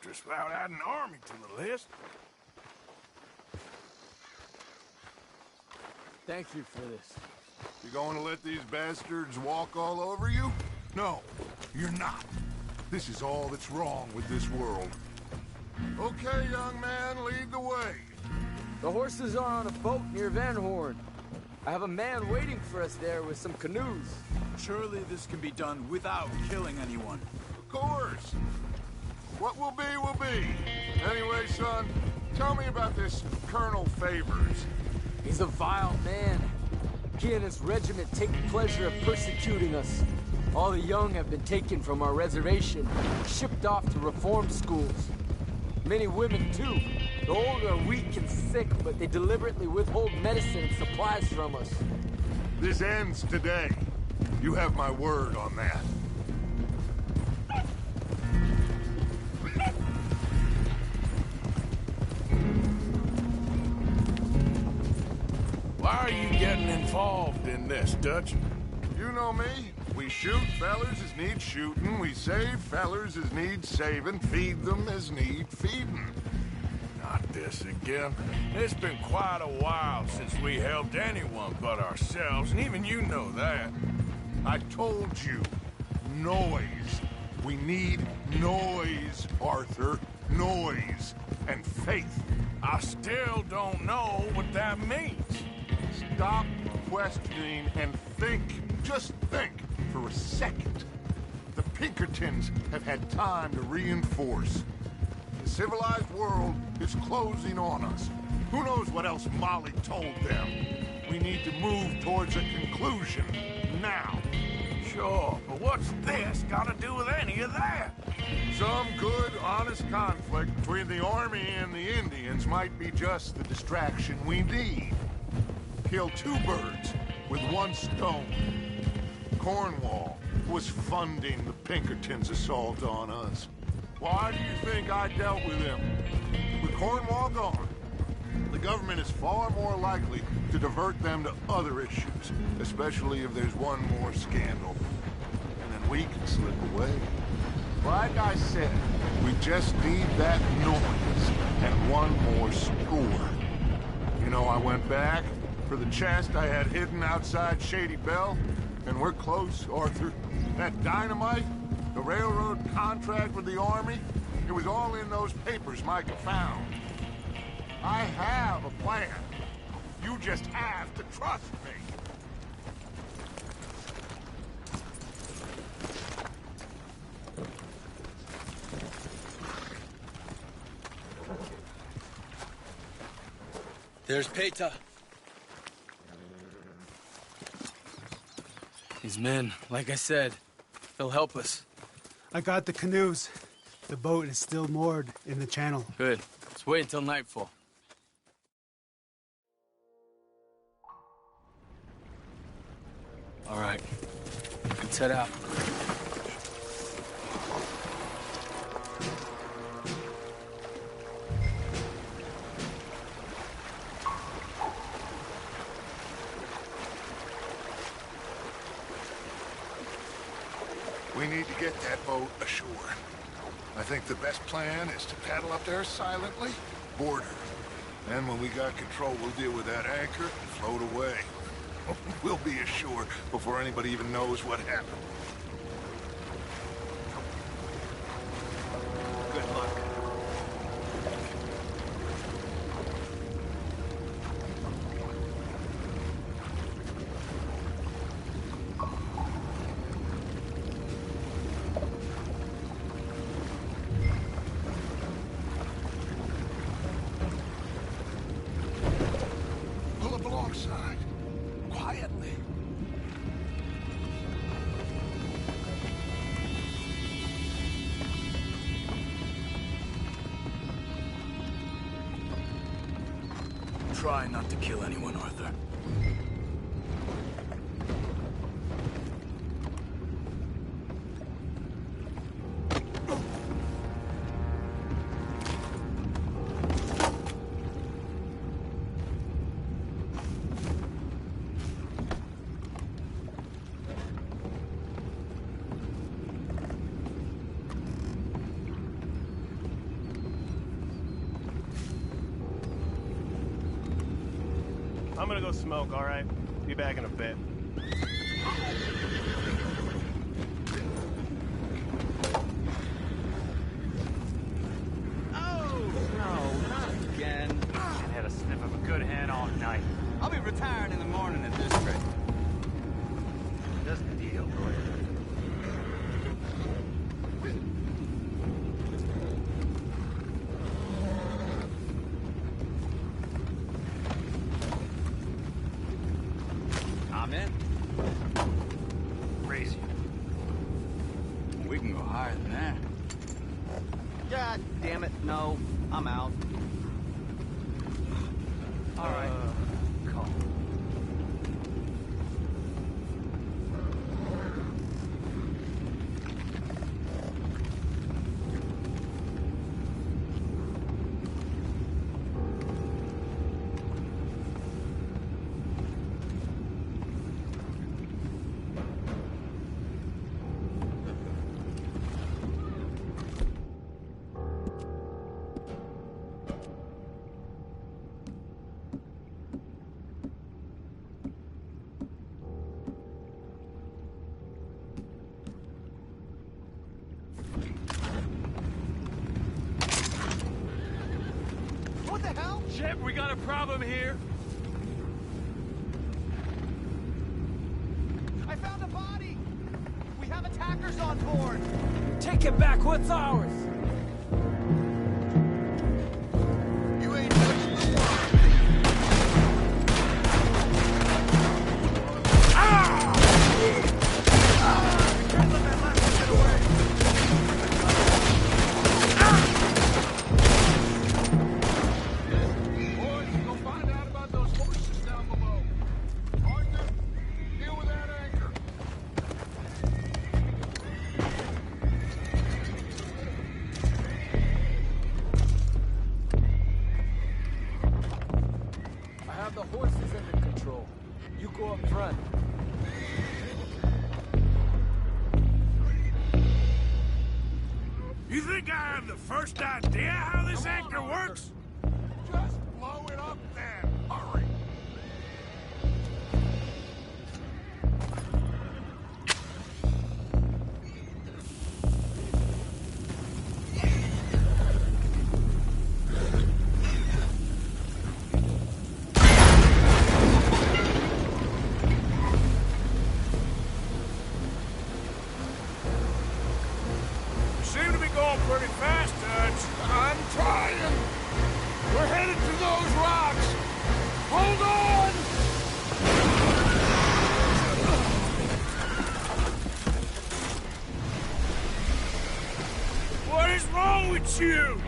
mistress without adding army to the list. Thank you for this. You going to let these bastards walk all over you? No, you're not. This is all that's wrong with this world. Okay, young man, lead the way. The horses are on a boat near Van Horn. I have a man waiting for us there with some canoes. Surely this can be done without killing anyone. Of course. What will be, will be. Anyway, son, tell me about this Colonel Favors. He's a vile man. He and his regiment take pleasure of persecuting us. All the young have been taken from our reservation, shipped off to reform schools. Many women, too. The old are weak and sick, but they deliberately withhold medicine and supplies from us. This ends today. You have my word on that. Why are you getting involved in this, Dutch? You know me. We shoot fellers as need shooting, we save fellers as need saving, feed them as need feeding. Not this again. It's been quite a while since we helped anyone but ourselves, and even you know that. I told you. Noise. We need noise, Arthur. Noise. And faith. I still don't know what that means. Stop questioning and think. Just think for a second. The Pinkertons have had time to reinforce. The civilized world is closing on us. Who knows what else Molly told them? We need to move towards a conclusion now. Sure, but what's this got to do with any of that? Some good, honest conflict between the army and the Indians might be just the distraction we need. Kill two birds with one stone. Cornwall was funding the Pinkertons' assault on us. Why do you think I dealt with him? With Cornwall gone, the government is far more likely to divert them to other issues, especially if there's one more scandal. And then we can slip away. Like I said, we just need that noise and one more score. You know, I went back for the chest I had hidden outside Shady Bell, and we're close, Arthur. That dynamite, the railroad contract with the army, it was all in those papers Micah found. I have a plan. You just have to trust me. There's Peta. These men, like I said, they'll help us. I got the canoes. The boat is still moored in the channel. Good. Let's wait until nightfall. All right. Let's head out. We need to get that boat ashore. I think the best plan is to paddle up there silently, board her. Then when we got control, we'll deal with that anchor and float away. We'll be ashore before anybody even knows what happened. Good luck. Pull up alongside. Quietly. Try not to kill anyone, Arthur. I'm gonna go smoke, all right? Be back in a bit. No, not again. I've had a sniff of a good hand all night. I'll be retiring in the morning at this rate. That's the deal, boy. I'm in. Crazy. We can go higher than that. God damn it, no. I'm out. All right. Call. Shep, we got a problem here. I found a body! We have attackers on board! Take it back. What's ours? You ain't touching the water. Boys, go find out about those horses down below. Arthur, deal with that anchor. I have the horses under control. You go up front. You think I have the first idea how this anchor works? Just blow it up then. Hurry. You seem to be going pretty fast, Dutch. I'm trying. We're headed to those rocks. Hold on! What is wrong with you?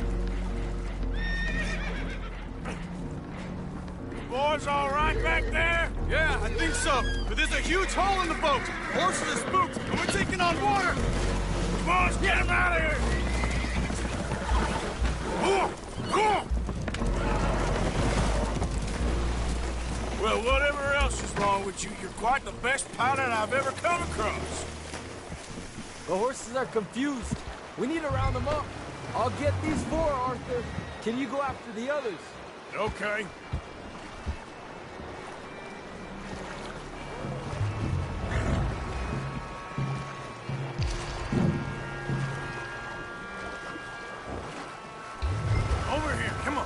Boys all right back there? Yeah, I think so. But there's a huge hole in the boat. Horses are spooked, and we're taking on water. Boys, get him out of here! Well, whatever else is wrong with you, you're quite the best pilot I've ever come across. The horses are confused. We need to round them up. I'll get these four, Arthur. Can you go after the others? Okay. Over here, come on.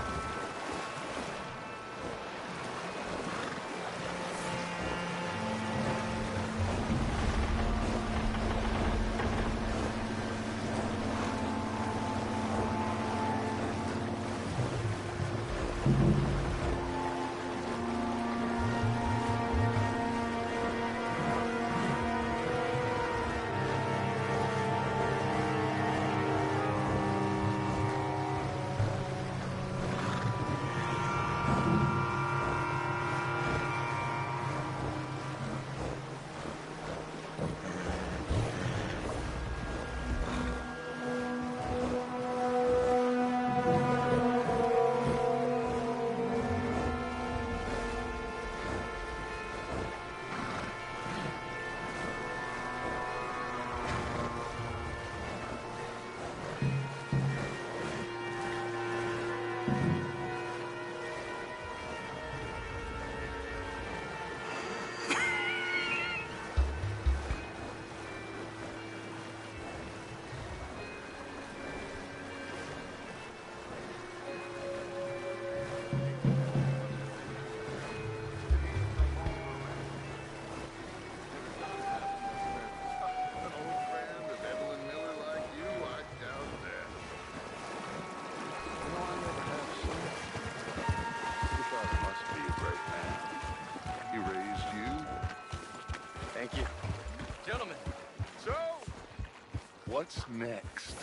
what's next?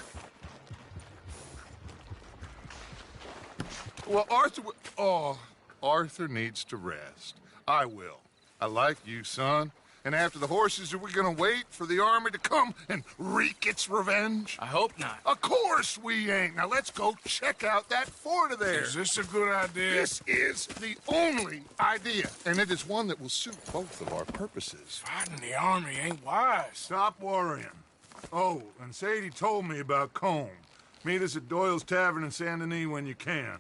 Well, Arthur needs to rest. I will. I like you, son. And after the horses, are we gonna wait for the army to come and wreak its revenge? I hope not. Of course we ain't. Now let's go check out that fort of theirs. Is this a good idea? This is the only idea, and it is one that will suit both of our purposes. Fighting the army ain't wise. Stop worrying. Oh, and Sadie told me about Combe. Meet us at Doyle's Tavern in Saint Denis when you can.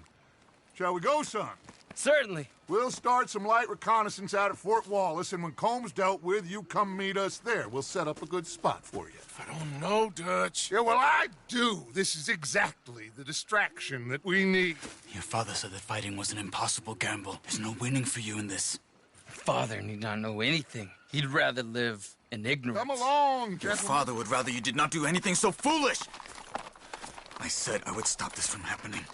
Shall we go, son? Certainly. We'll start some light reconnaissance out at Fort Wallace, and when Combs dealt with, you come meet us there. We'll set up a good spot for you. I don't know, Dutch. Yeah, well, I do. This is exactly the distraction that we need. Your father said that fighting was an impossible gamble. There's no winning for you in this. Father need not know anything. He'd rather live in ignorance. Come along, Your gentlemen. father would rather you did not do anything so foolish. I said I would stop this from happening.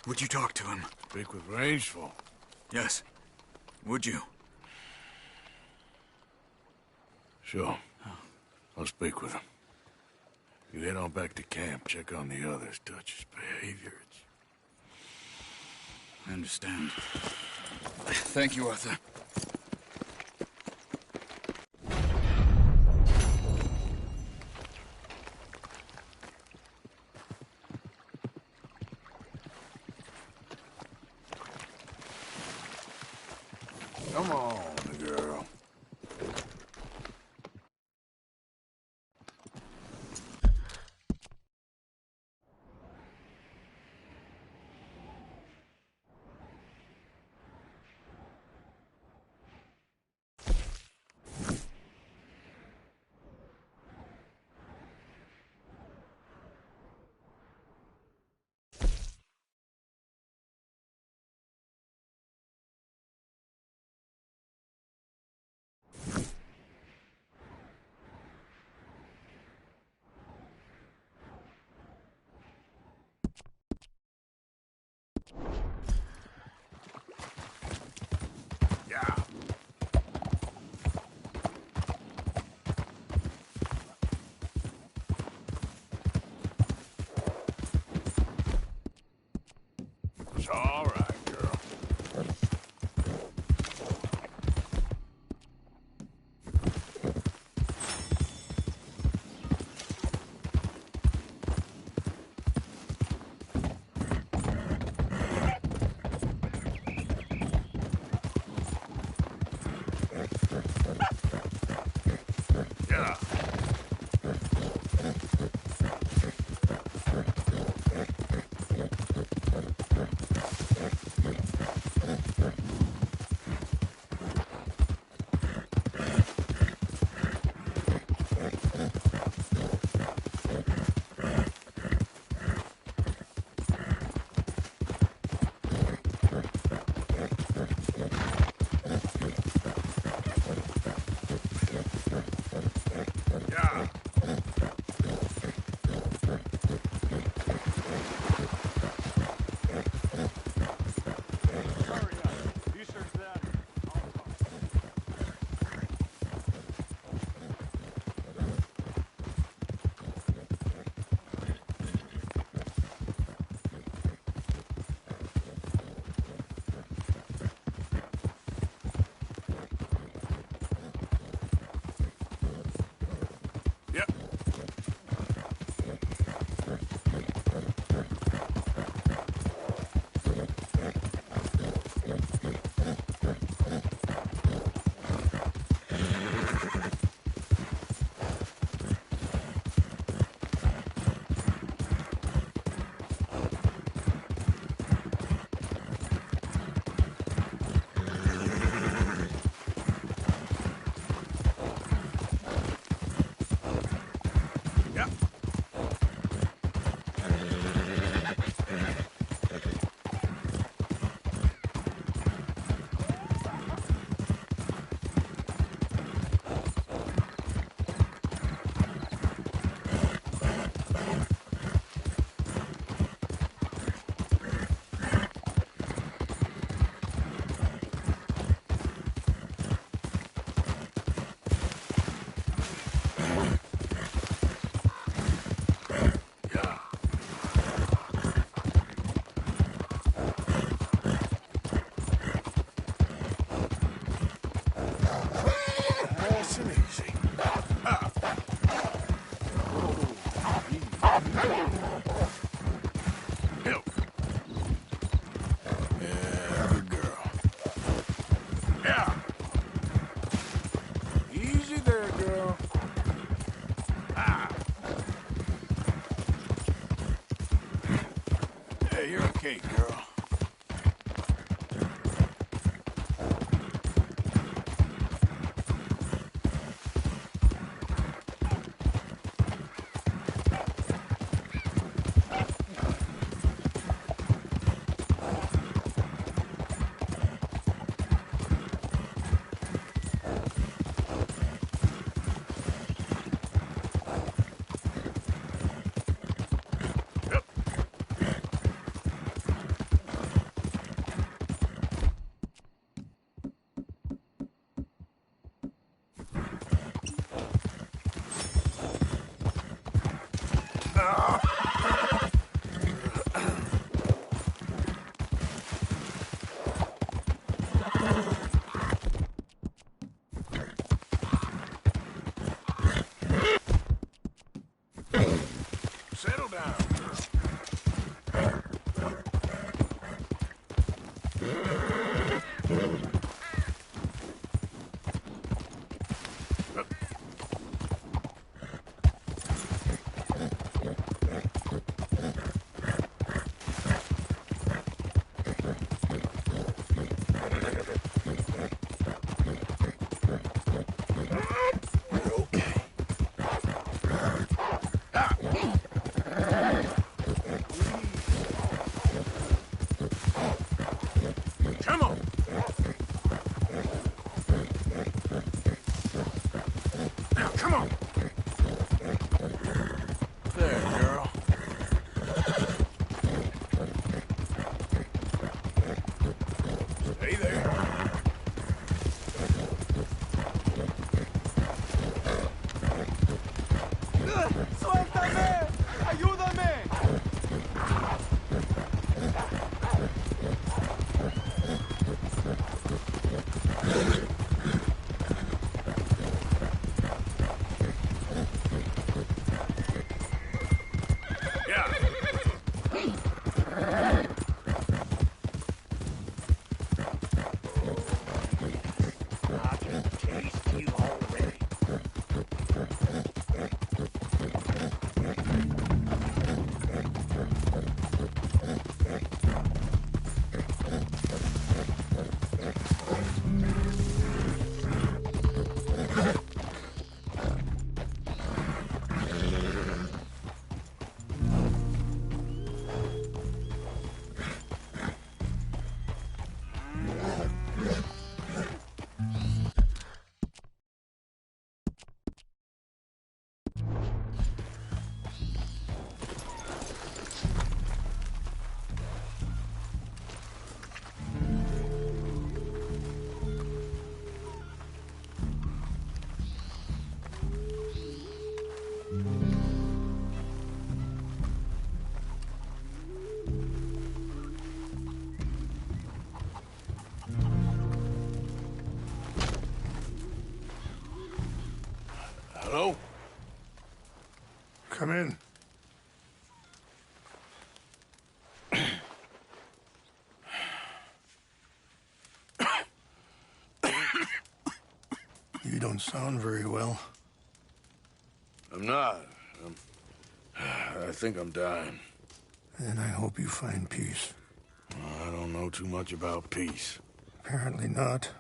Would you talk to him? Speak with Rangeful. Yes. Would you? Sure. I'll speak with him. You head on back to camp, check on the others, Dutch's behavior. I understand. Thank you, Arthur. Come on, girl. Yeah. It's all right, girl. Yeah. you're okay, girl. Settle down. Come on. Now, come on. There, girl. Stay there. ¡Suéltame! ¡Ayúdame! Yeah. I can taste you already. Hello? Come in. You don't sound very well. I'm not. I think I'm dying. And I hope you find peace. I don't know too much about peace. Apparently not.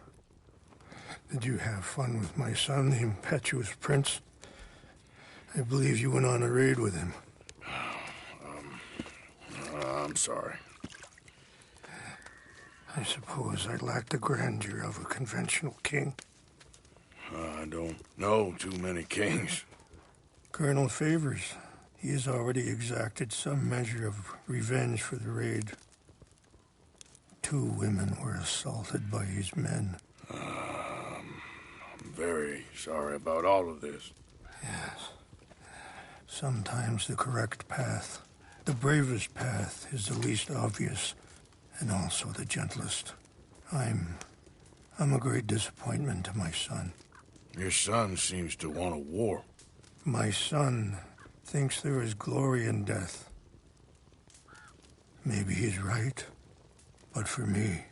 Did you have fun with my son, the impetuous prince? I believe you went on a raid with him. I'm sorry. I suppose I lacked the grandeur of a conventional king. I don't know too many kings. Colonel Favors, he has already exacted some measure of revenge for the raid. 2 women were assaulted by his men. I'm very sorry about all of this. Yes. Sometimes the correct path, the bravest path, is the least obvious, and also the gentlest. I'm a great disappointment to my son. Your son seems to want a war. My son thinks there is glory in death. Maybe he's right, but for me,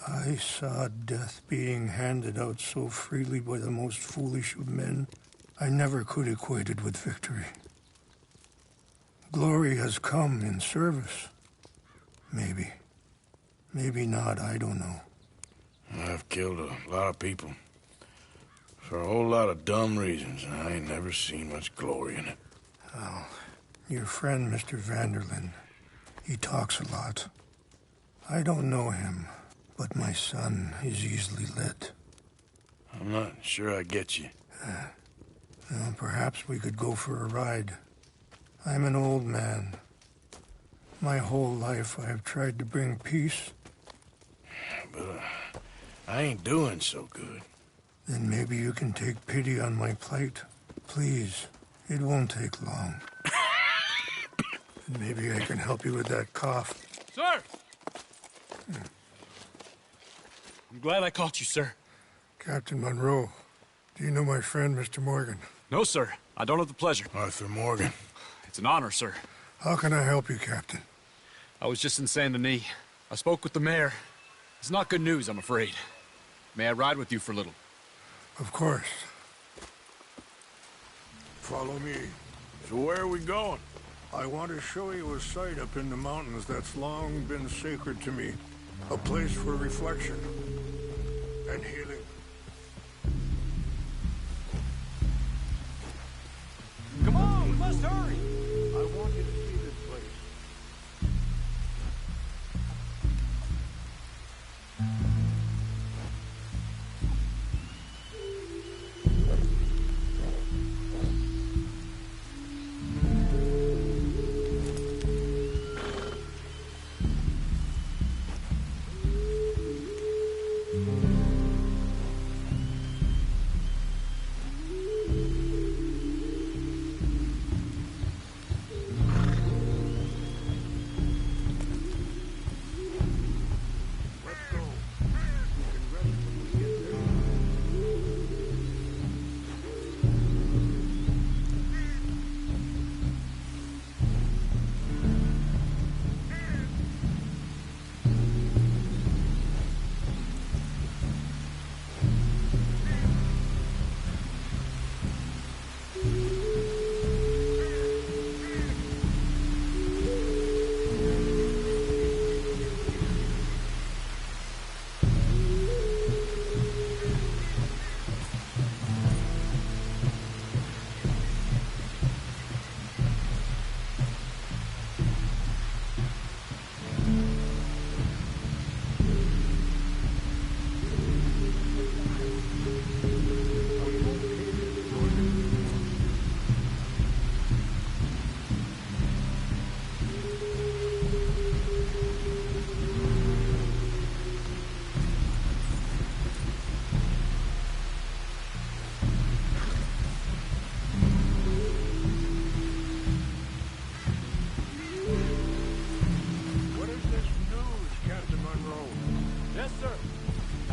I saw death being handed out so freely by the most foolish of men, I never could equate it with victory. Glory has come in service, Maybe. Maybe not, I don't know. I've killed a lot of people. For a whole lot of dumb reasons, and I ain't never seen much glory in it. Oh, your friend, Mr. Vanderlyn, he talks a lot. I don't know him, but my son is easily led. I'm not sure I get you. Well, perhaps we could go for a ride. I'm an old man. My whole life I have tried to bring peace. But I ain't doing so good. Then maybe you can take pity on my plight. Please, it won't take long. And maybe I can help you with that cough. Sir! I'm glad I caught you, sir. Captain Monroe, do you know my friend, Mr. Morgan? No, sir. I don't have the pleasure. Arthur Morgan. It's an honor, sir. How can I help you, Captain? I was just in Saint Denis. I spoke with the mayor. It's not good news, I'm afraid. May I ride with you for a little? Of course. Follow me. So where are we going? I want to show you a site up in the mountains that's long been sacred to me. A place for reflection and healing. Come on, we must hurry! I want you to see this place.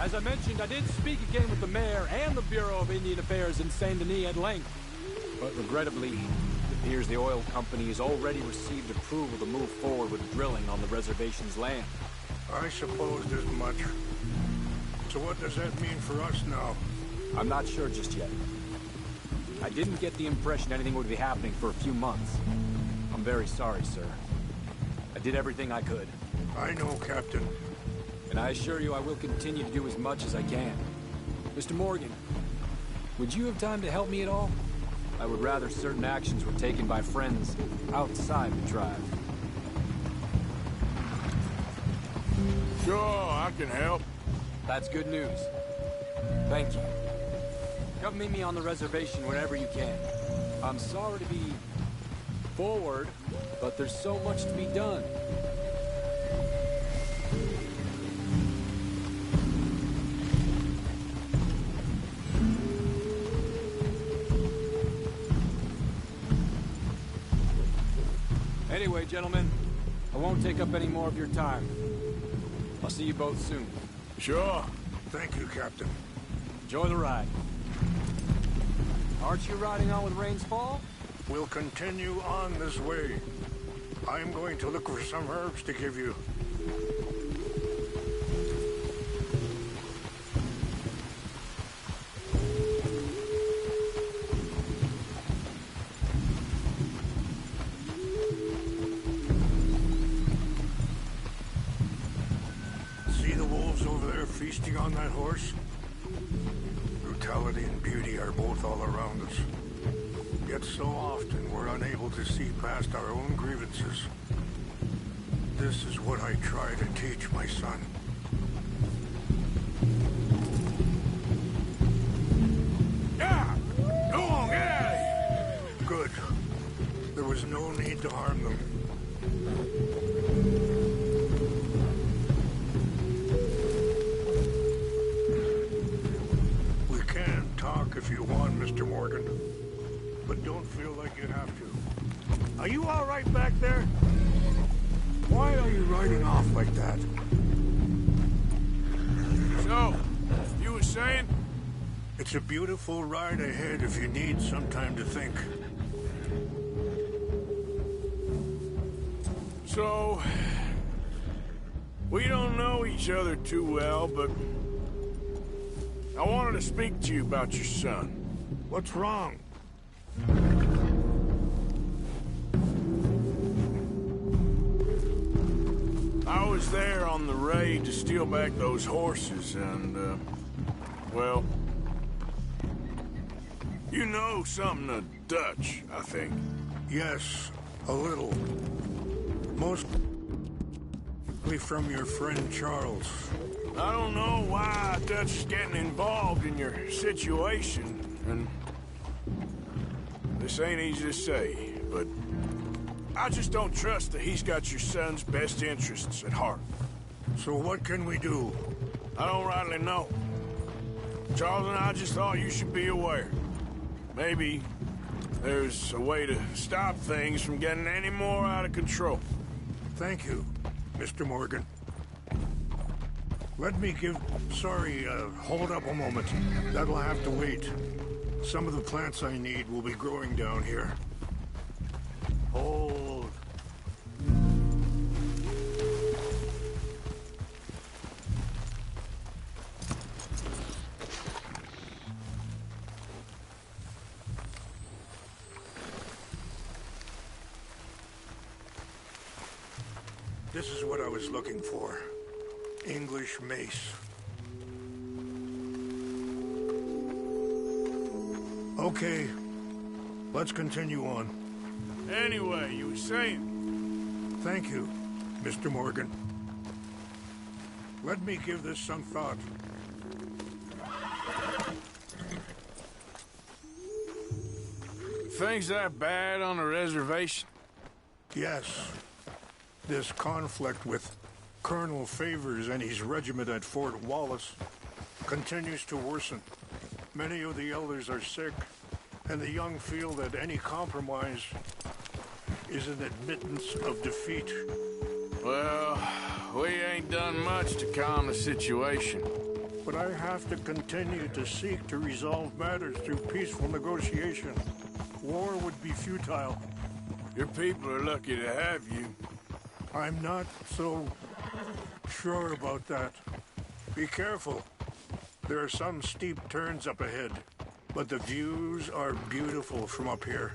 As I mentioned, I did speak again with the mayor and the Bureau of Indian Affairs in Saint Denis at length. But regrettably, it appears the oil company has already received approval to move forward with drilling on the reservation's land. I supposed as much. So what does that mean for us now? I'm not sure just yet. I didn't get the impression anything would be happening for a few months. I'm very sorry, sir. I did everything I could. I know, Captain. And I assure you I will continue to do as much as I can. Mr. Morgan, would you have time to help me at all? I would rather certain actions were taken by friends outside the tribe. Sure, I can help. That's good news. Thank you. Come meet me on the reservation whenever you can. I'm sorry to be forward, but there's so much to be done. Anyway, gentlemen, I won't take up any more of your time. I'll see you both soon. Sure. Thank you, Captain. Enjoy the ride. Aren't you riding on with rains fall? We'll continue on this way. I'm going to look for some herbs to give you. over there feasting on that horse? Brutality and beauty are both all around us. Yet so often we're unable to see past our own grievances. This is what I try to teach my son. Yeah! Go on, get out of here! Good. There was no need to harm them. We can talk if you want, Mr. Morgan. But don't feel like you have to. Are you all right back there? Why are you riding off like that? So, you were saying? It's a beautiful ride ahead if you need some time to think. So, we don't know each other too well, but I wanted to speak to you about your son. What's wrong? I was there on the raid to steal back those horses, and, well, you know something of Dutch, I think. Yes, a little. Mostly from your friend Charles. I don't know why Dutch is getting involved in your situation, and this ain't easy to say, but I just don't trust that he's got your son's best interests at heart. So what can we do? I don't rightly know. Charles and I just thought you should be aware. Maybe there's a way to stop things from getting any more out of control. Thank you, Mr. Morgan. Let me give... Sorry, hold up a moment. That'll have to wait. Some of the plants I need will be growing down here. Hold. This is what I was looking for. English mace. Okay, let's continue on. Anyway, you were saying? Thank you, Mr. Morgan. Let me give this some thought. Things that bad on the reservation? Yes. This conflict with Colonel Favors and his regiment at Fort Wallace continues to worsen. Many of the elders are sick, and the young feel that any compromise is an admittance of defeat. Well, we ain't done much to calm the situation. But I have to continue to seek to resolve matters through peaceful negotiation. War would be futile. Your people are lucky to have you. I'm not so sure about that. Be careful. There are some steep turns up ahead, but the views are beautiful from up here.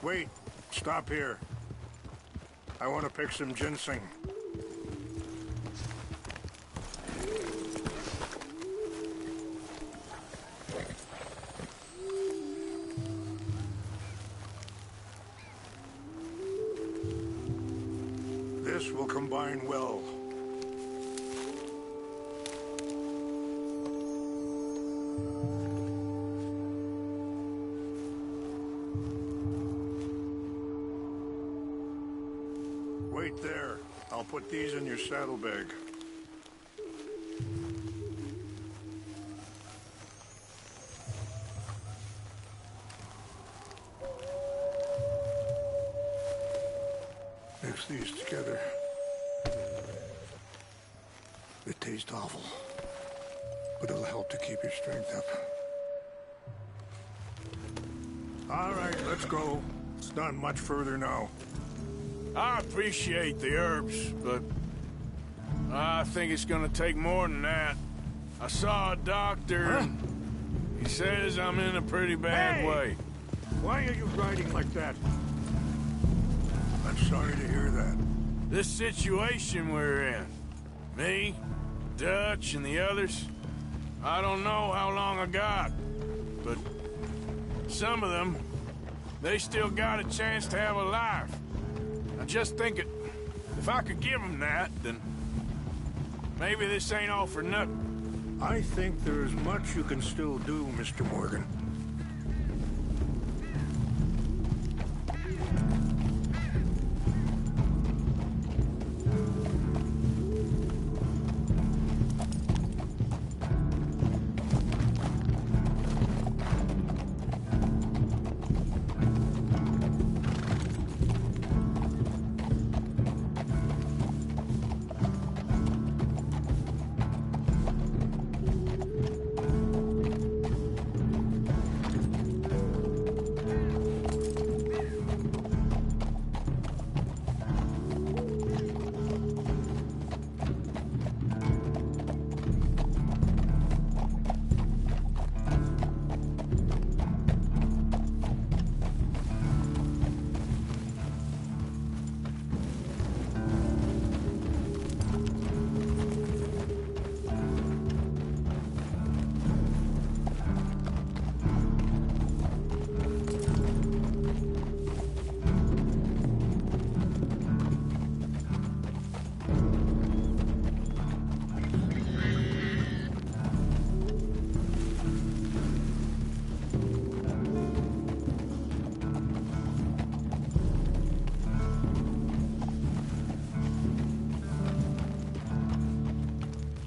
Wait, stop here. I want to pick some ginseng. This will combine well. Wait there. I'll put these in your saddlebag. Mix these together. They taste awful. but it'll help to keep your strength up. All right, let's go. It's not much further now. I appreciate the herbs, but I think it's gonna take more than that. I saw a doctor, and he says I'm in a pretty bad way. Why are you riding like that? I'm sorry to hear that. This situation we're in, me, Dutch, and the others, I don't know how long I got, but some of them, they still got a chance to have a life. I'm just thinking, if I could give them that, then maybe this ain't all for nothing. I think there's much you can still do, Mr. Morgan.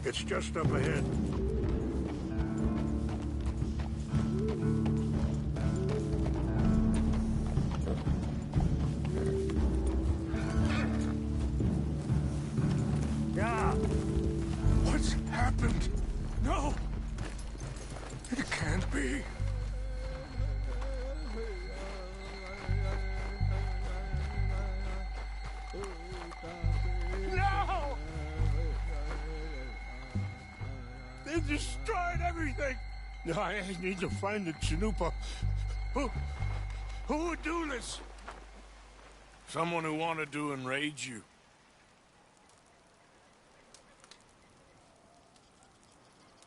It's just up ahead. Yeah. What's happened? No. It can't be. No! They destroyed everything! I need to find the Chanupa. Who would do this? Someone who wanted to enrage you.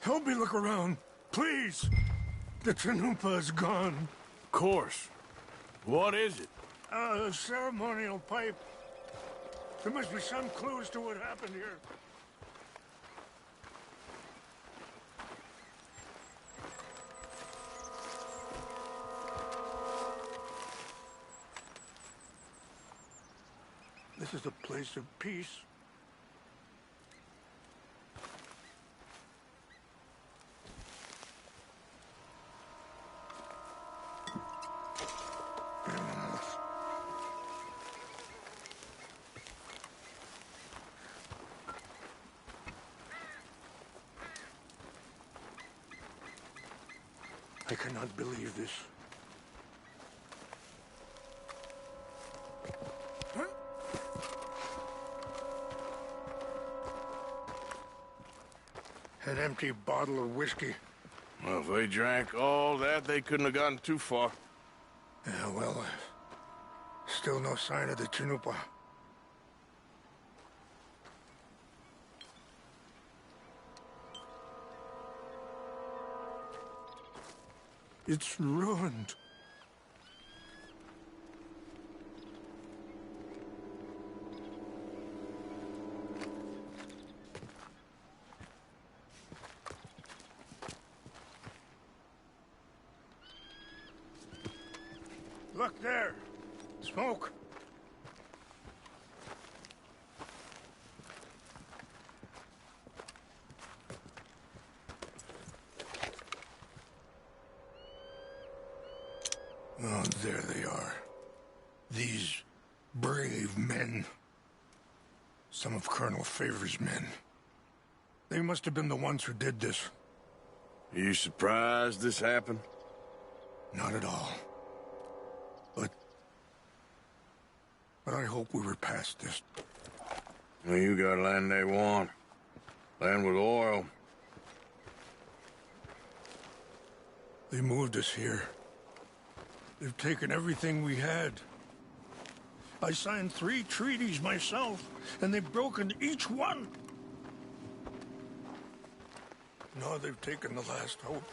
Help me look around, please. The Chanupa is gone. Of course. What is it? A ceremonial pipe. There must be some clues to what happened here. This is a place of peace. Animals. I cannot believe this. An empty bottle of whiskey. Well, if they drank all that, they couldn't have gotten too far. Yeah, well, still no sign of the Chanupa. It's ruined. Look there! Smoke! Oh, there they are. These brave men. Some of Colonel Favor's men. They must have been the ones who did this. Are you surprised this happened? Not at all. But I hope we were past this. Well, you got land they want. Land with oil. They moved us here. They've taken everything we had. I signed 3 treaties myself, and they've broken each one. Now they've taken the last hope.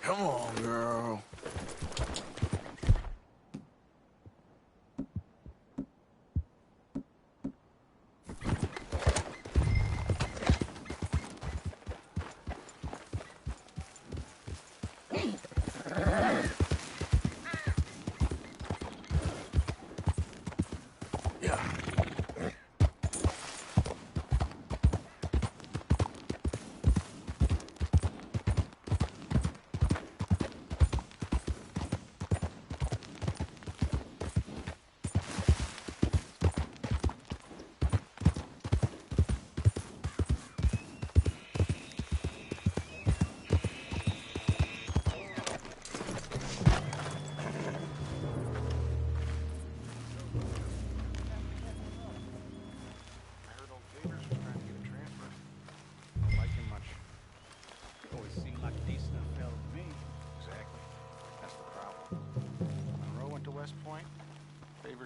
Come on, girl.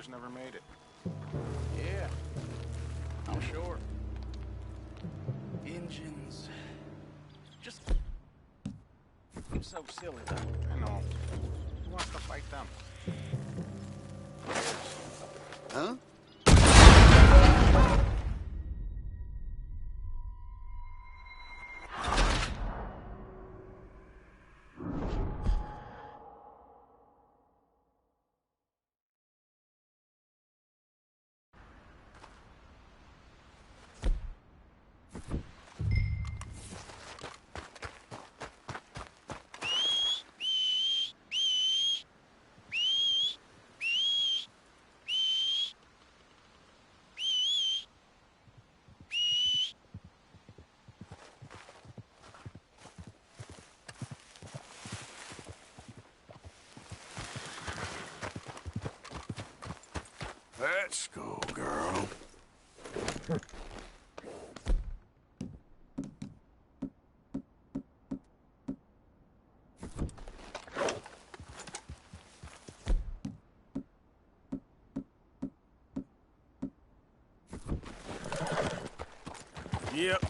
Never made it. Yeah, I'm sure. Engines. Just seems so silly, though. I know. Who wants to fight them? Huh? Let's go, girl. Yep.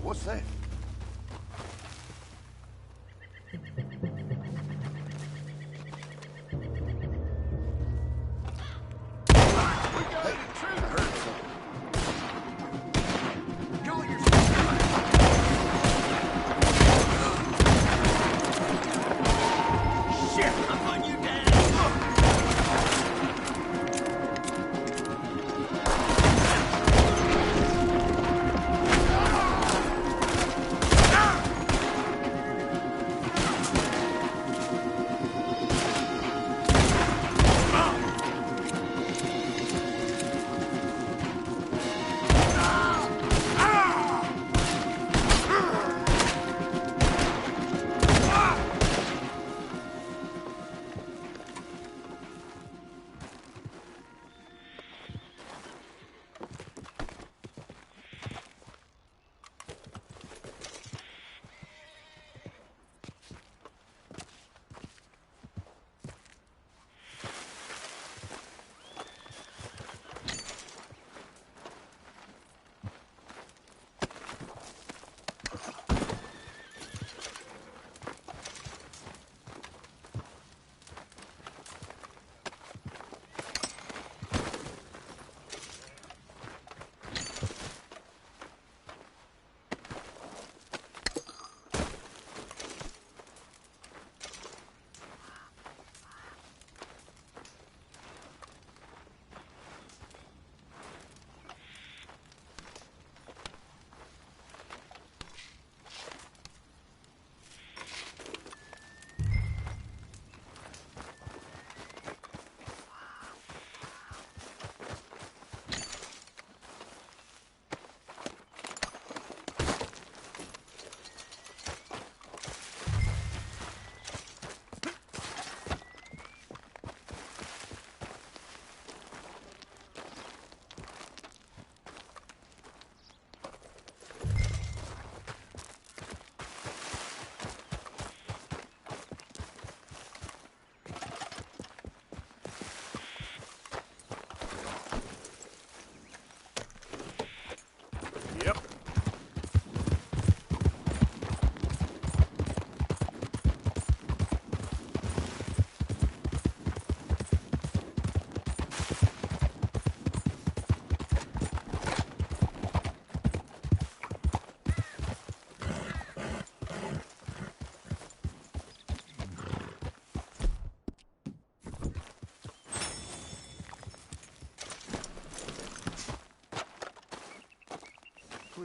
What's that?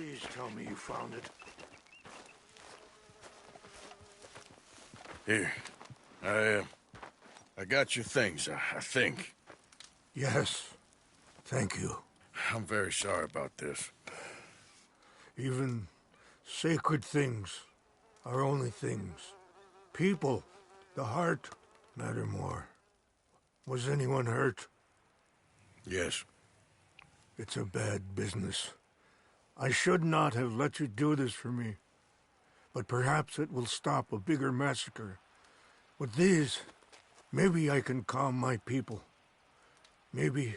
Please tell me you found it. Here. I got your things, I think. Yes. Thank you. I'm very sorry about this. Even sacred things are only things. People, the heart, matter more. Was anyone hurt? Yes. It's a bad business. I should not have let you do this for me. But perhaps it will stop a bigger massacre. With these, maybe I can calm my people. Maybe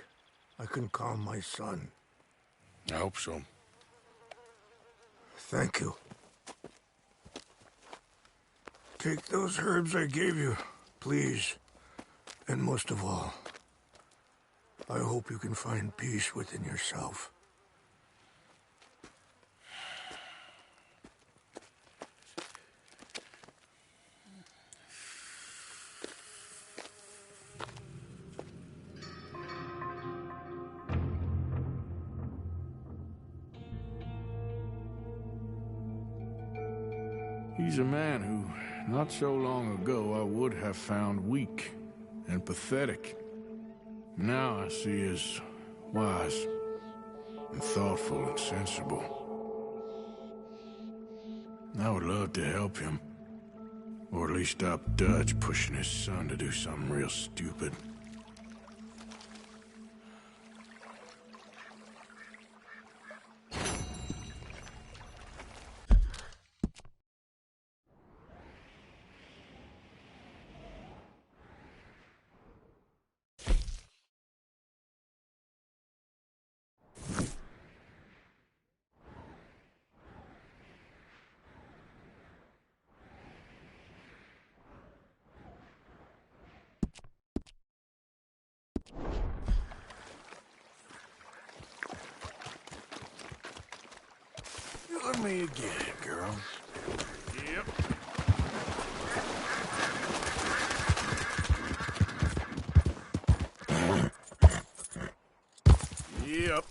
I can calm my son. I hope so. Thank you. Take those herbs I gave you, please. And most of all, I hope you can find peace within yourself. He's a man who, not so long ago, I would have found weak and pathetic. Now I see as wise and thoughtful and sensible. I would love to help him, or at least stop Dutch pushing his son to do something real stupid. You and me again, girl. Yep. Yep.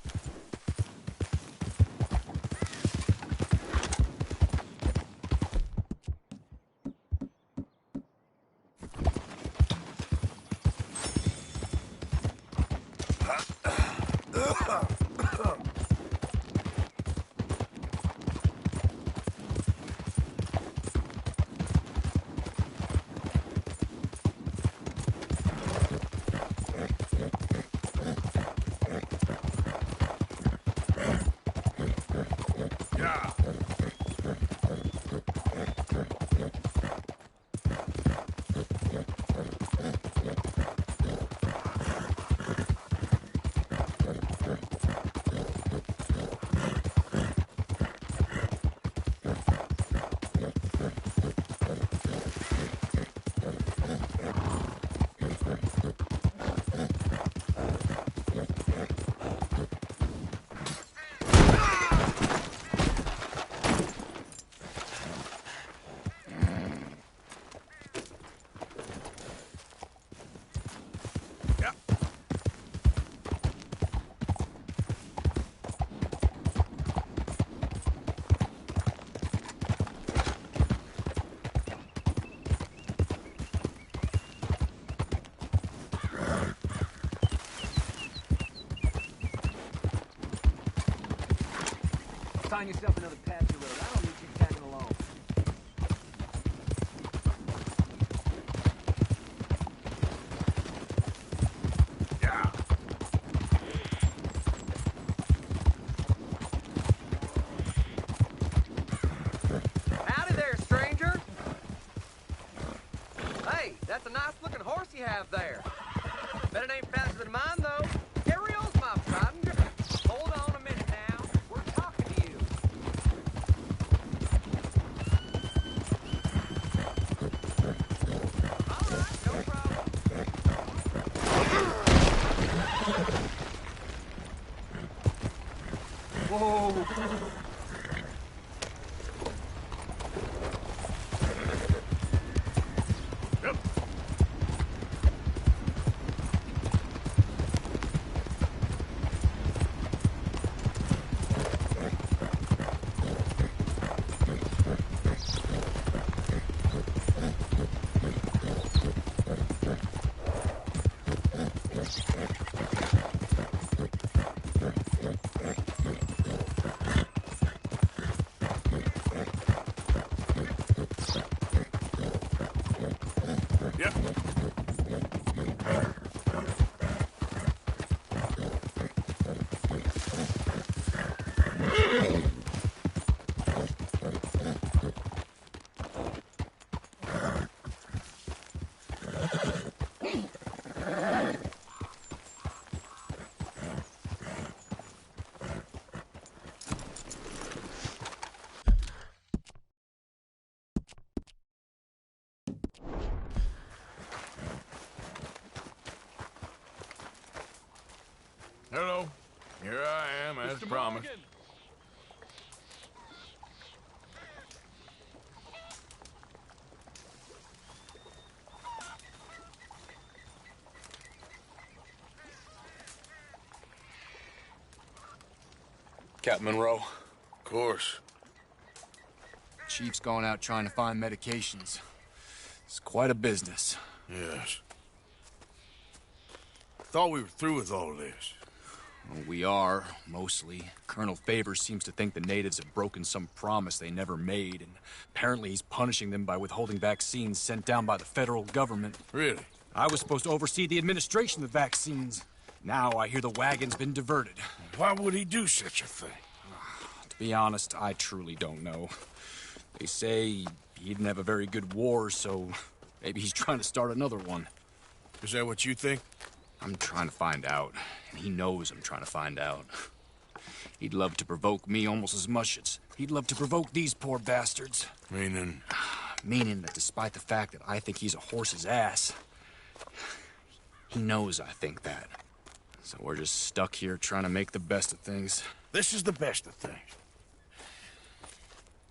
Find yourself another patchy road. I don't need you tagging along. Howdy there, stranger. Hey, that's a nice-looking horse you have there. Bet it ain't faster than mine, though. Carry on, my friend. Hold on a minute now. We're talking to you. All right, no problem. Whoa! I am, as Mr. promised. Morgan! Captain Monroe. Of course. Chief's gone out trying to find medications. It's quite a business. Yes. Thought we were through with all this. Well, we are, mostly. Colonel Favors seems to think the natives have broken some promise they never made, and apparently he's punishing them by withholding vaccines sent down by the federal government. Really? I was supposed to oversee the administration of the vaccines. Now I hear the wagon's been diverted. Why would he do such a thing? To be honest, I truly don't know. They say he didn't have a very good war, so maybe he's trying to start another one. Is that what you think? I'm trying to find out, and he knows I'm trying to find out. He'd love to provoke me almost as much as he'd love to provoke these poor bastards. Meaning? Meaning that despite the fact that I think he's a horse's ass, he knows I think that. So we're just stuck here trying to make the best of things. This is the best of things.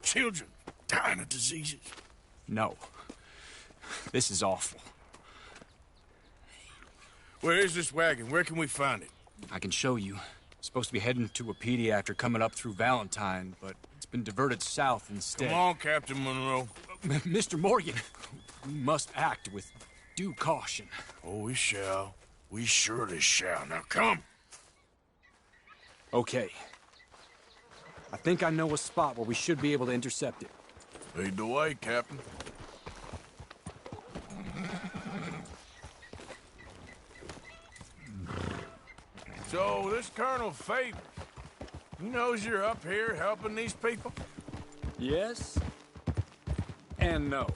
Children dying of diseases. No. This is awful. Where is this wagon? Where can we find it? I can show you. Supposed to be heading to Wapiti after coming up through Valentine, but it's been diverted south instead. Come on, Captain Monroe. Mr. Morgan, we must act with due caution. Oh, we shall. We surely shall. Now come. Okay. I think I know a spot where we should be able to intercept it. Lead the way, Captain. So, this Colonel Favors, he knows you're up here helping these people? Yes. And no.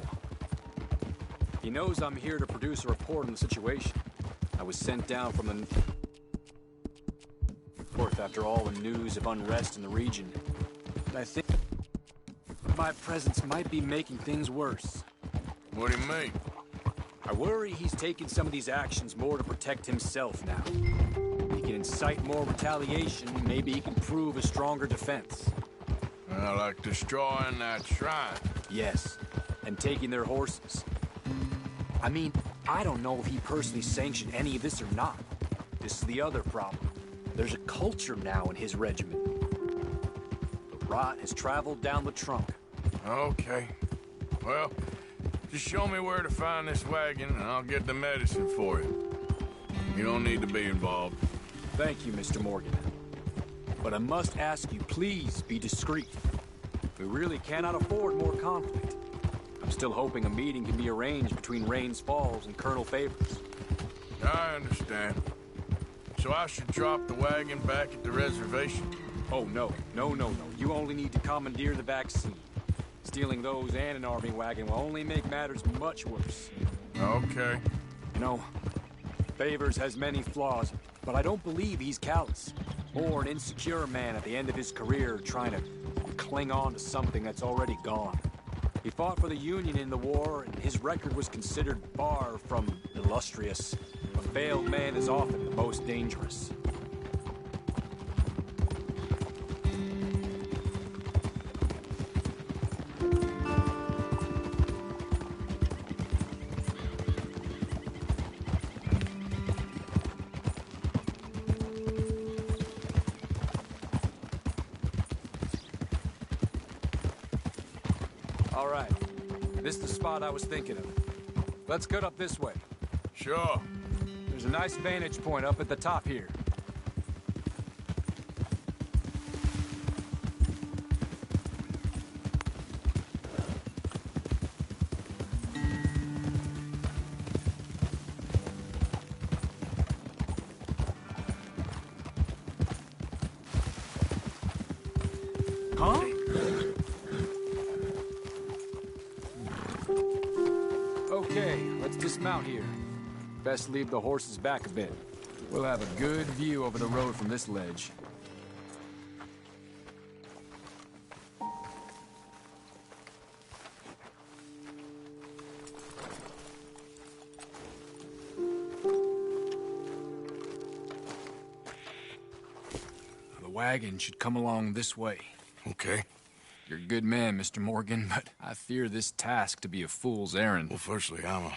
He knows I'm here to produce a report on the situation. I was sent down from the north after all the news of unrest in the region. But I think my presence might be making things worse. What do you mean? I worry he's taking some of these actions more to protect himself now. He can incite more retaliation, maybe he can prove a stronger defense. Like destroying that shrine. Yes, and taking their horses. I mean, I don't know if he personally sanctioned any of this or not. This is the other problem. There's a culture now in his regiment. The rot has traveled down the trunk. Okay. Well, just show me where to find this wagon, and I'll get the medicine for you. You don't need to be involved. Thank you, Mr. Morgan. But I must ask you, please be discreet. We really cannot afford more conflict. I'm still hoping a meeting can be arranged between Rains Falls and Colonel Favors. I understand. So I should drop the wagon back at the reservation? Oh, no. No. You only need to commandeer the vaccine. Stealing those and an army wagon will only make matters much worse. Okay. You know, Favors has many flaws, but I don't believe he's callous. More an insecure man at the end of his career trying to cling on to something that's already gone. He fought for the Union in the war, and his record was considered far from illustrious. A failed man is often the most dangerous. All right. This is the spot I was thinking of. Let's get up this way. Sure. There's a nice vantage point up at the top here. Huh? Okay, let's dismount here. Best leave the horses back a bit. We'll have a good view over the road from this ledge. wagon should come along this way. Okay. You're a good man, Mr. Morgan, but I fear this task to be a fool's errand. Well, firstly, I'm a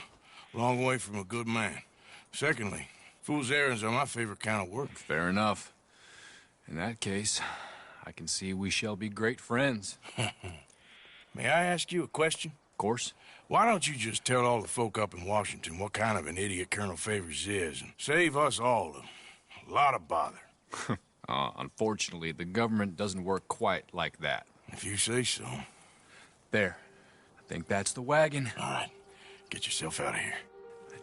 long way from a good man. Secondly, fool's errands are my favorite kind of work. Fair enough. In that case, I can see we shall be great friends. May I ask you a question? Of course. Why don't you just tell all the folk up in Washington what kind of an idiot Colonel Favors is and save us all a lot of bother? Unfortunately, the government doesn't work quite like that. If you say so. There. I think that's the wagon. All right. Get yourself out of here.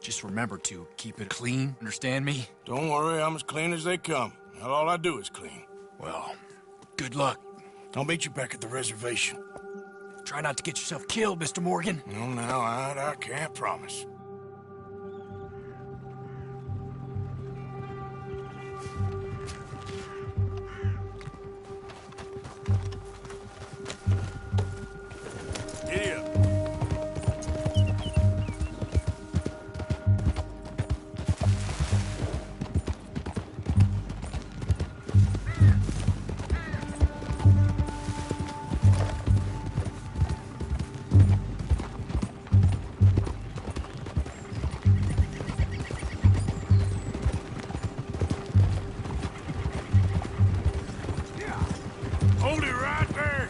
Just remember to keep it clean, understand me? Don't worry, I'm as clean as they come. Not all I do is clean. Well, good luck. I'll meet you back at the reservation. Try not to get yourself killed, Mr. Morgan. No, now, I can't promise. Giddy up. Hold it right there.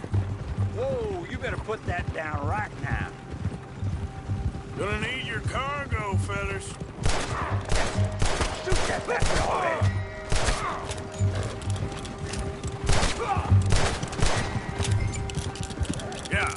Whoa, you better put that down right now. Gonna need your cargo, fellas. Shoot that bastard already. Yeah.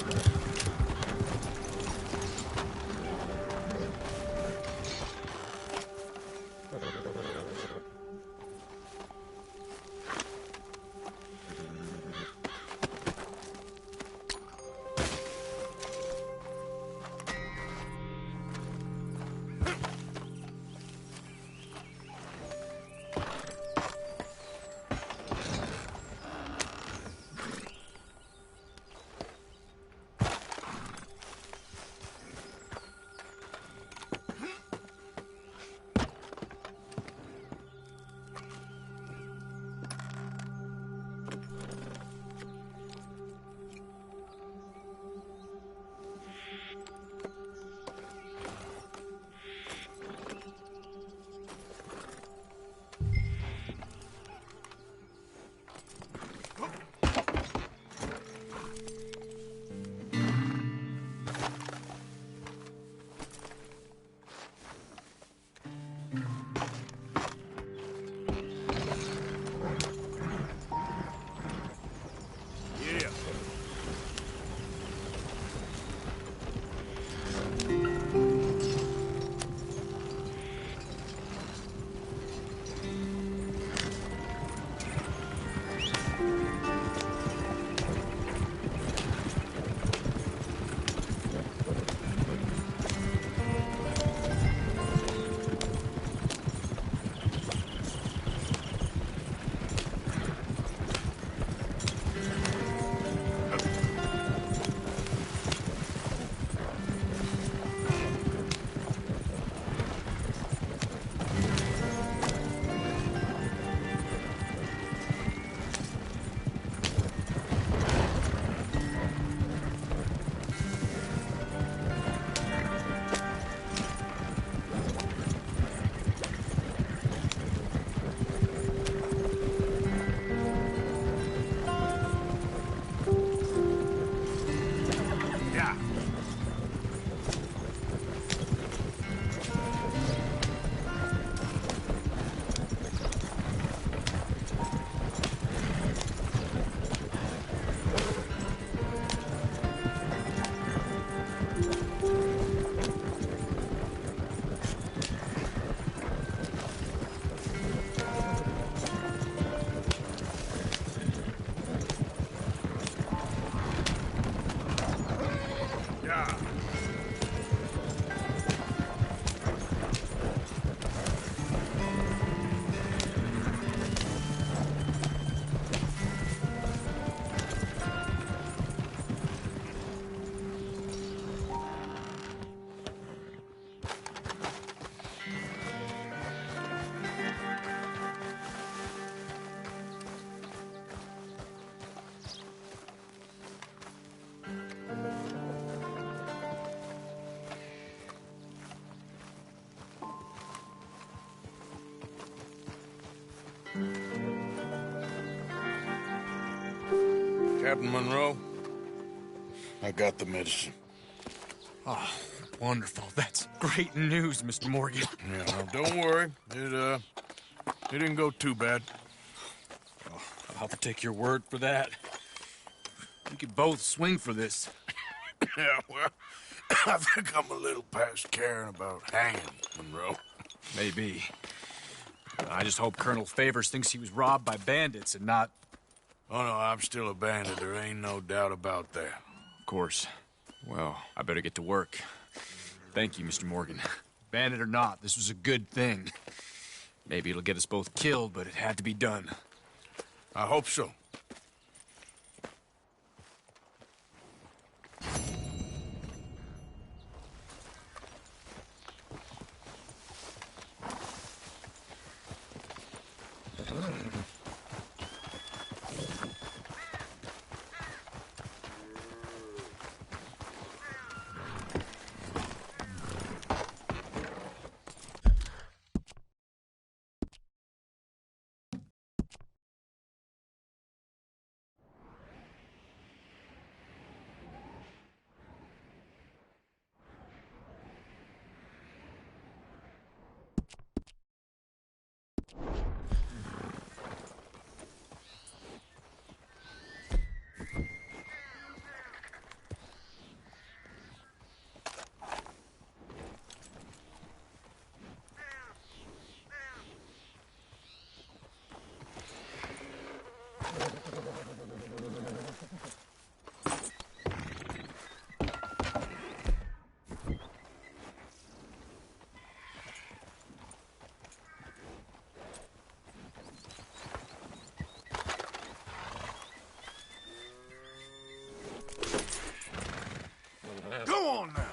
Captain Monroe, I got the medicine. Oh, wonderful. That's great news, Mr. Morgan. Yeah, well, don't worry. It didn't go too bad. Oh, I'll take your word for that. We could both swing for this. Yeah, well, I think I'm a little past caring about hanging, Monroe. Maybe. I just hope Colonel Favors thinks he was robbed by bandits and not... Oh, no, I'm still a bandit. There ain't no doubt about that. Of course. Well, I better get to work. Thank you, Mr. Morgan. Bandit or not, this was a good thing. Maybe it'll get us both killed, but it had to be done. I hope so. Go on now.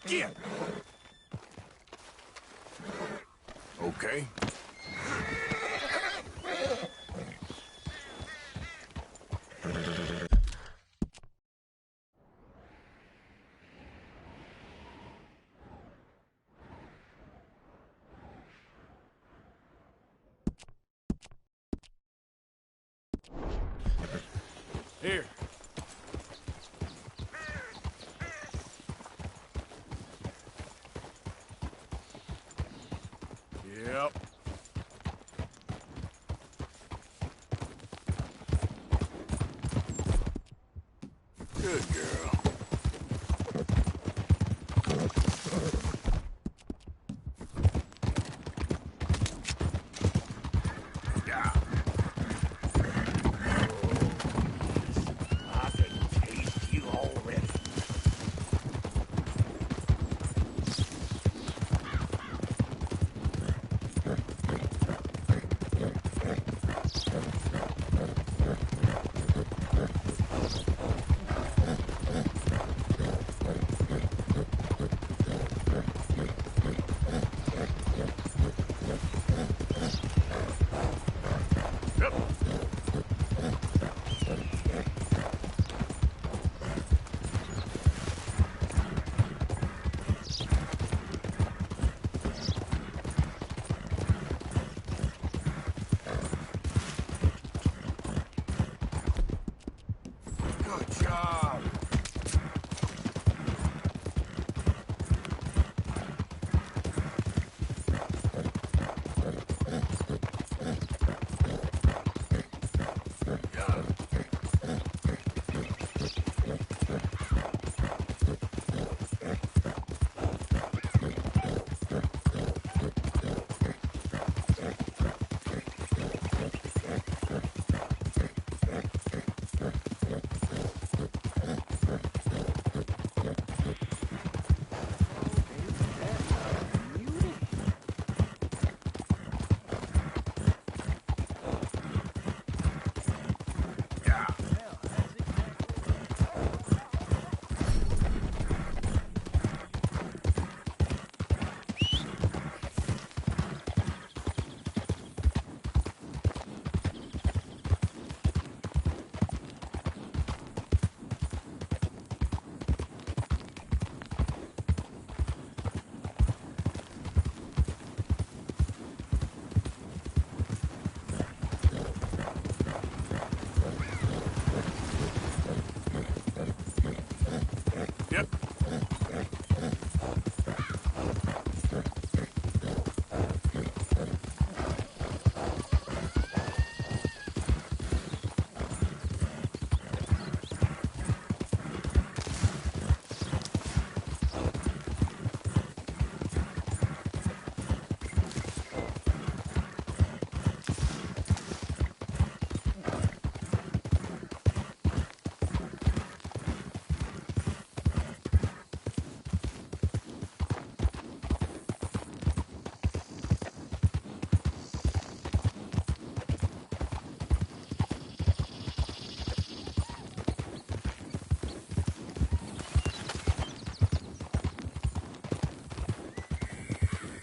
Get. Okay. Here. Yep. Good girl. Yeah. I can taste you already.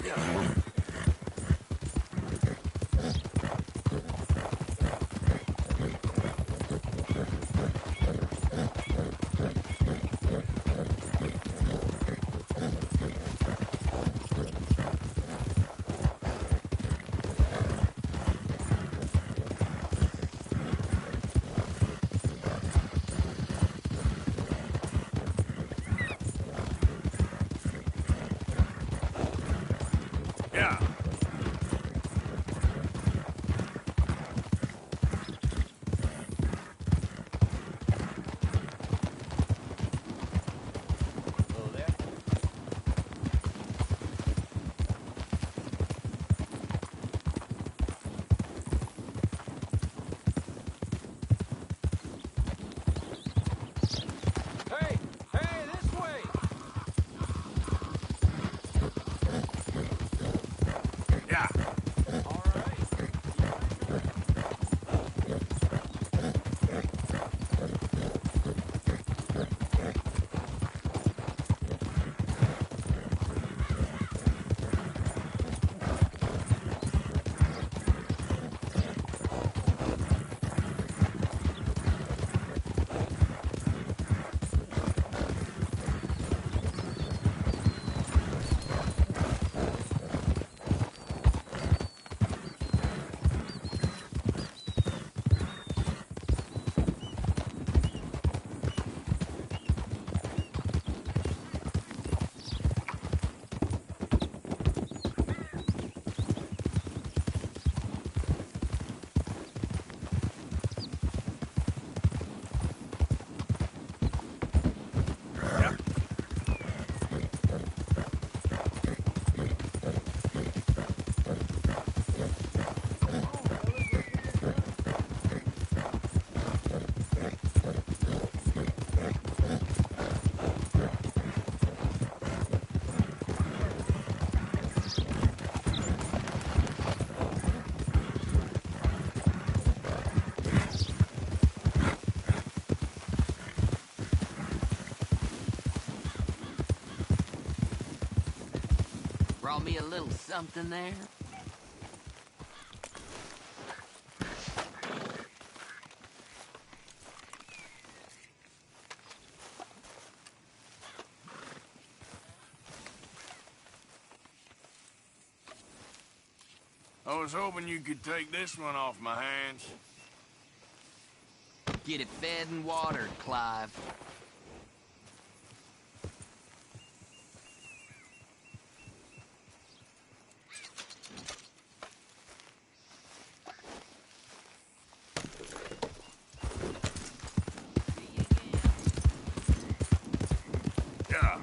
Yeah. Hey! Hey, this way! Yeah. All right. Brought me a little something there? I was hoping you could take this one off my hands. Get it fed and watered, Clive. Yeah.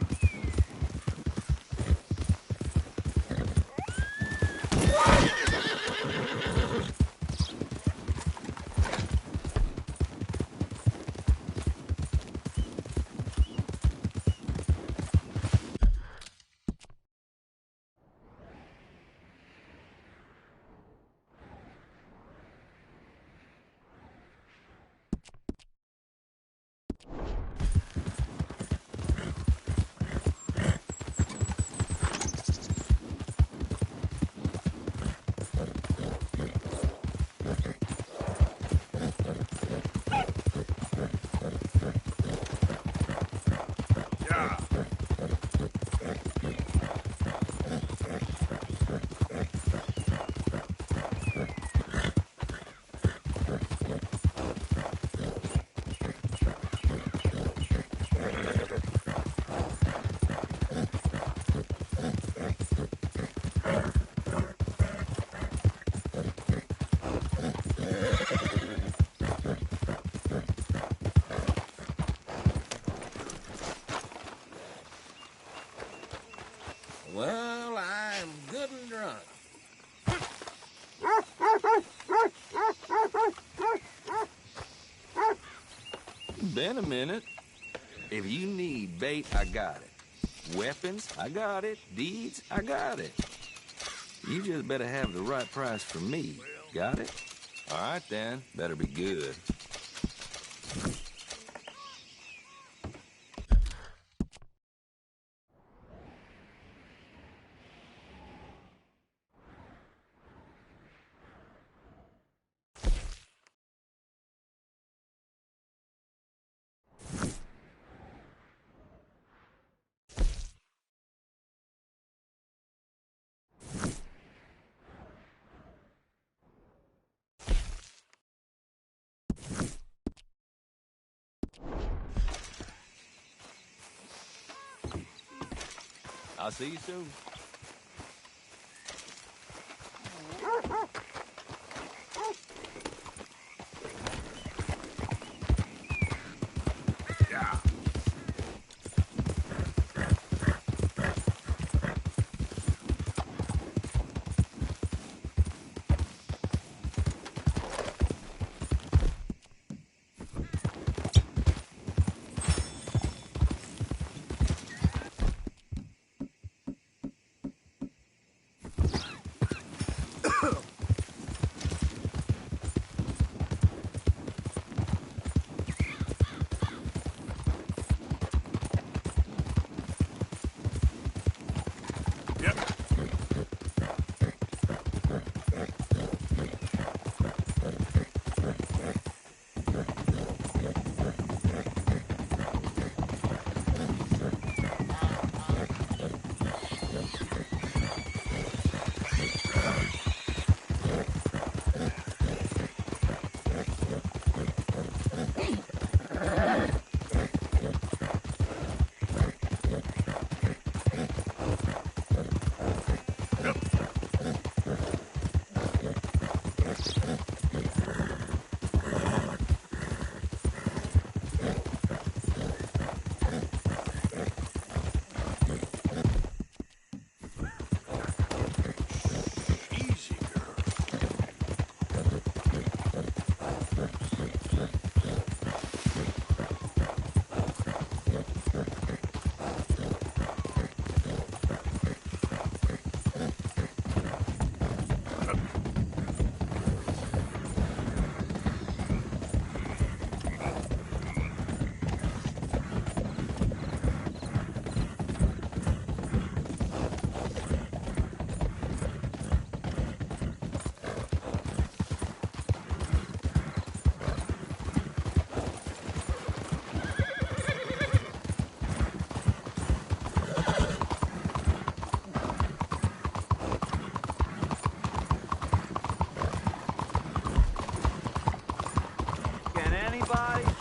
Well, I'm good and drunk. Been a minute. If you need bait, I got it. Weapons, I got it. Deeds, I got it. You just better have the right price for me. Got it? All right, then. Better be good. I'll see you soon.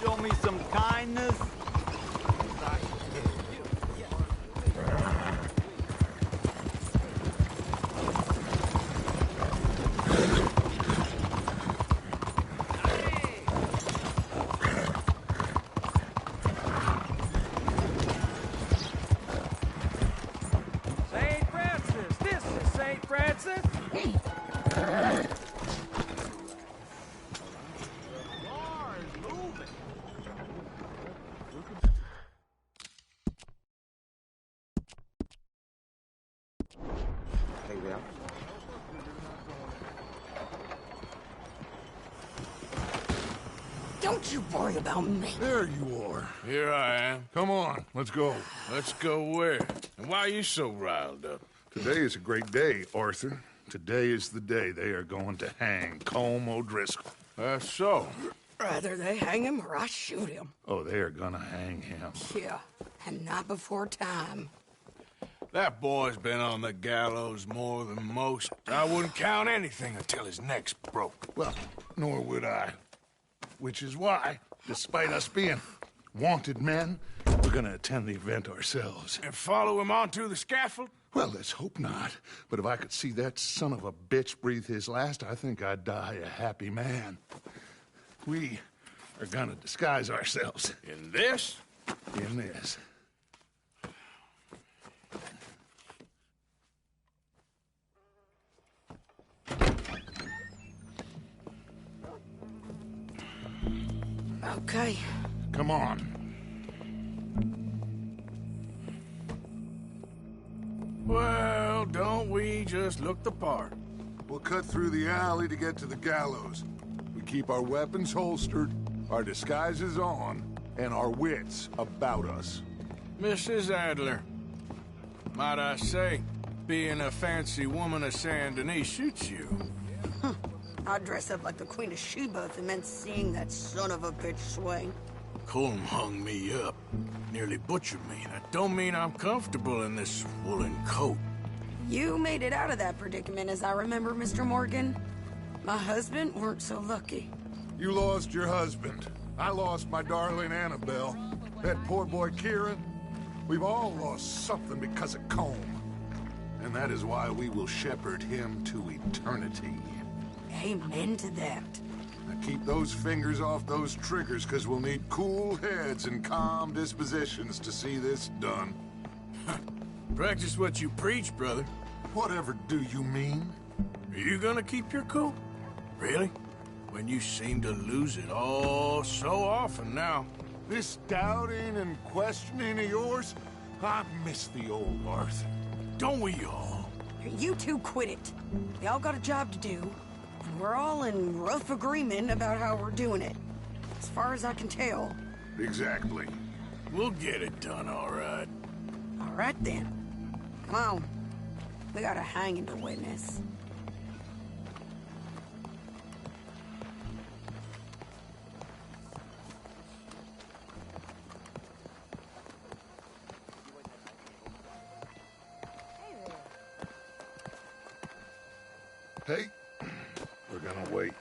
Show me some kindness. St. Francis, this is St. Francis. Don't you worry about me. There you are. Here I am. Come on, let's go. Let's go where? And why are you so riled up? Today is a great day, Arthur. Today is the day they are going to hang Colm O'Driscoll. That's so. Rather they hang him or I shoot him. Oh, they are gonna hang him. Yeah, and not before time. That boy's been on the gallows more than most. I wouldn't count anything until his neck's broke. Well, nor would I. Which is why, despite us being wanted men, we're gonna attend the event ourselves. And follow him onto the scaffold? Well, let's hope not. But if I could see that son of a bitch breathe his last, I think I'd die a happy man. We are gonna disguise ourselves. In this? In this. Okay. Come on. Well, don't we just look the part? We'll cut through the alley to get to the gallows. We keep our weapons holstered, our disguises on, and our wits about us. Mrs. Adler, might I say, being a fancy woman of Saint Denis shoots you. I'd dress up like the Queen of Sheba if it meant seeing that son of a bitch swing. Colm hung me up, nearly butchered me. That don't mean I'm comfortable in this woolen coat. You made it out of that predicament, as I remember, Mr. Morgan. My husband weren't so lucky. You lost your husband. I lost my darling Annabelle. That poor boy Kieran, We've all lost something because of Combe. And that is why we will shepherd him to eternity. Amen to that. Now keep those fingers off those triggers, because we'll need cool heads and calm dispositions to see this done. Practice what you preach, brother. Whatever do you mean? Are you gonna keep your cool? Really? When you seem to lose it all so often now. This doubting and questioning of yours, I miss the old Arthur. Don't we all? You two quit it. We all got a job to do, and we're all in rough agreement about how we're doing it. As far as I can tell. Exactly. We'll get it done, all right. All right, then. Come on. We got a hanging to witness. Hey, we're gonna wait.